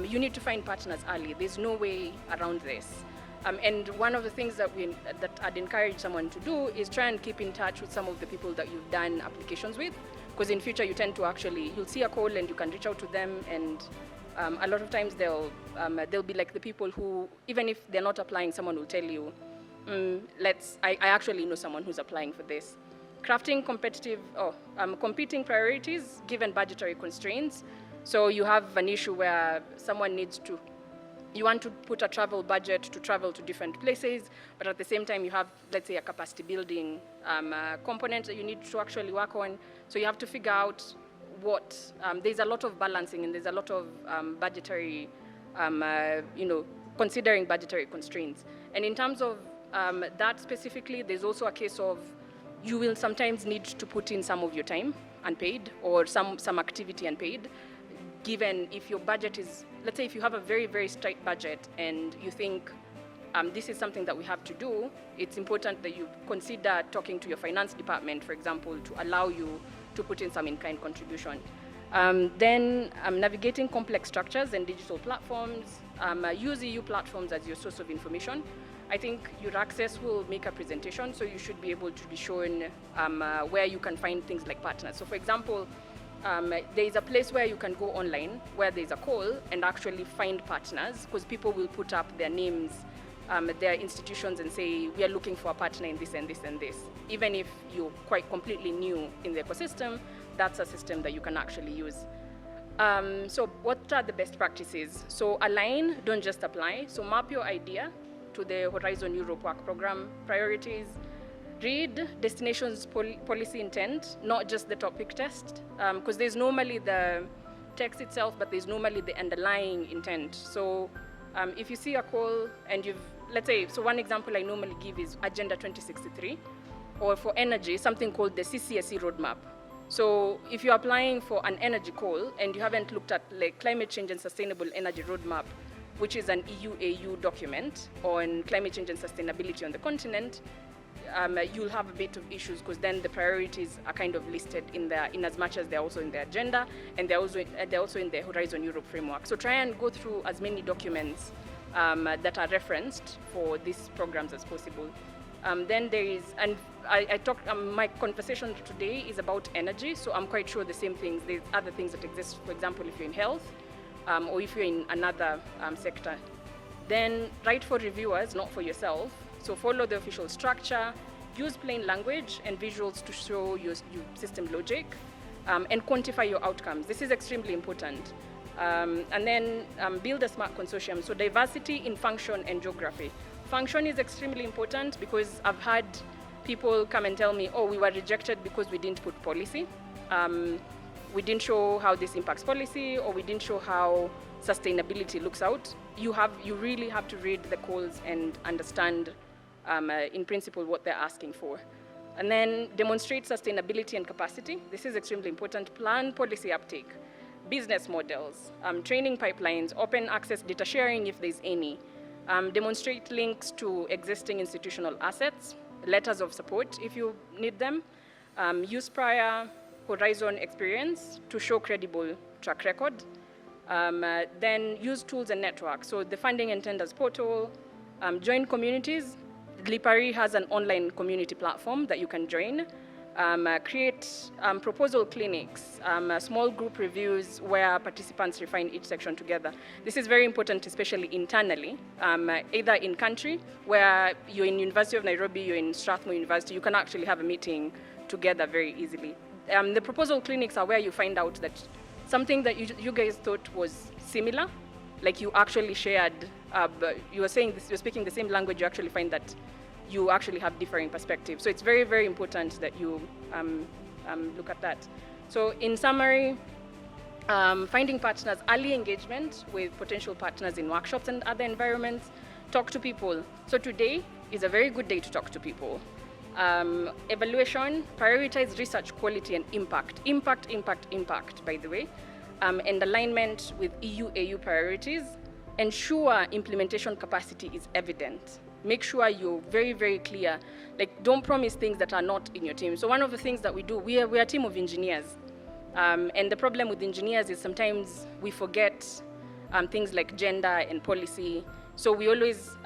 you need to find partners early. There's no way around this. And one of the things that I'd encourage someone to do is try and keep in touch with some of the people that you've done applications with, because in future you tend to you'll see a call and you can reach out to them, and a lot of times they'll be like the people who, even if they're not applying, someone will tell you, I actually know someone who's applying for this. Crafting competing priorities given budgetary constraints. So you have an issue where someone you want to put a travel budget to travel to different places, but at the same time you have, let's say, a capacity building component that you need to actually work on. So you have to figure out there's a lot of balancing, and there's a lot of budgetary, considering budgetary constraints. And in terms of that specifically, there's also a case of you will sometimes need to put in some of your time unpaid, or some activity unpaid, given if your budget is, let's say if you have a very, very tight budget and you think this is something that we have to do, it's important that you consider talking to your finance department, for example, to allow you to put in some in-kind contribution. Then navigating complex structures and digital platforms, use EU platforms as your source of information. I think EURAXESS will make a presentation, so you should be able to be shown where you can find things like partners. So for example, there is a place where you can go online where there's a call and actually find partners, because people will put up their names, their institutions, and say, we are looking for a partner in this and this and this. Even if you're quite completely new in the ecosystem, that's a system that you can actually use. So what are the best practices? So align, don't just apply. So map your idea to the Horizon Europe Work Program priorities. Read destinations policy intent, not just the topic test, because there's normally the text itself, but there's normally the underlying intent. So if you see a call and let's say, so one example I normally give is Agenda 2063, or for energy, something called the CCSE roadmap. So if you're applying for an energy call and you haven't looked at like climate change and sustainable energy roadmap, which is an EU-AU document on climate change and sustainability on the continent, you'll have a bit of issues, because then the priorities are kind of listed in as much as they're also in the agenda, and they're also in the Horizon Europe framework. So try and go through as many documents that are referenced for these programs as possible. Then there is, and my conversation today is about energy, so I'm quite sure the same things. There's other things that exist, for example, if you're in health, or if you're in another sector. Then write for reviewers, not for yourself. So follow the official structure, use plain language and visuals to show your system logic, and quantify your outcomes. This is extremely important. And then build a smart consortium. So diversity in function and geography. Function is extremely important, because I've had people come and tell me, oh, we were rejected because we didn't put policy. We didn't show how this impacts policy, or we didn't show how sustainability looks out. You really have to read the calls and understand in principle what they're asking for. And then demonstrate sustainability and capacity. This is extremely important. Plan policy uptake, business models, training pipelines, open access data sharing if there's any. Demonstrate links to existing institutional assets, letters of support if you need them. Use prior Horizon experience to show credible track record. Then use tools and networks. So the funding and tenders portal, join communities. Lipari has an online community platform that you can join. Create proposal clinics, small group reviews where participants refine each section together. This is very important, especially internally, either in country, where you're in University of Nairobi, you're in Strathmore University, you can actually have a meeting together very easily. The proposal clinics are where you find out that something that you guys thought was similar, like you actually shared, you were saying this, you're speaking the same language, you actually find that you actually have differing perspectives. So it's very, very important that you look at that. So in summary, finding partners, early engagement with potential partners in workshops and other environments, talk to people. So today is a very good day to talk to people. Evaluation, prioritize research quality and impact. Impact, by the way. And alignment with EU-AU priorities. Ensure implementation capacity is evident. Make sure you're very, very clear. Like, don't promise things that are not in your team. So one of the things that we do, we are a team of engineers. And the problem with engineers is sometimes we forget things like gender and policy. So we always,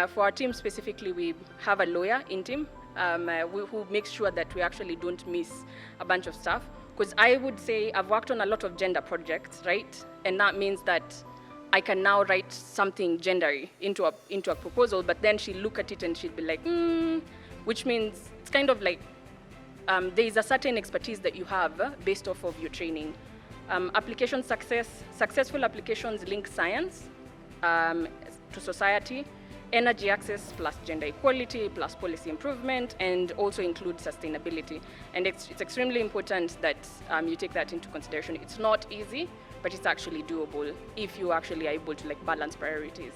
for our team specifically, we have a lawyer in team who makes sure that we actually don't miss a bunch of stuff. Because I would say I've worked on a lot of gender projects, right? And that means that I can now write something gendery into a proposal, but then she'll look at it and she'll be like, which means it's kind of like there is a certain expertise that you have based off of your training. Application success, successful applications link science to society, energy access plus gender equality plus policy improvement, and also include sustainability. And it's extremely important that you take that into consideration. It's not easy, but it's actually doable if you actually are able to balance priorities.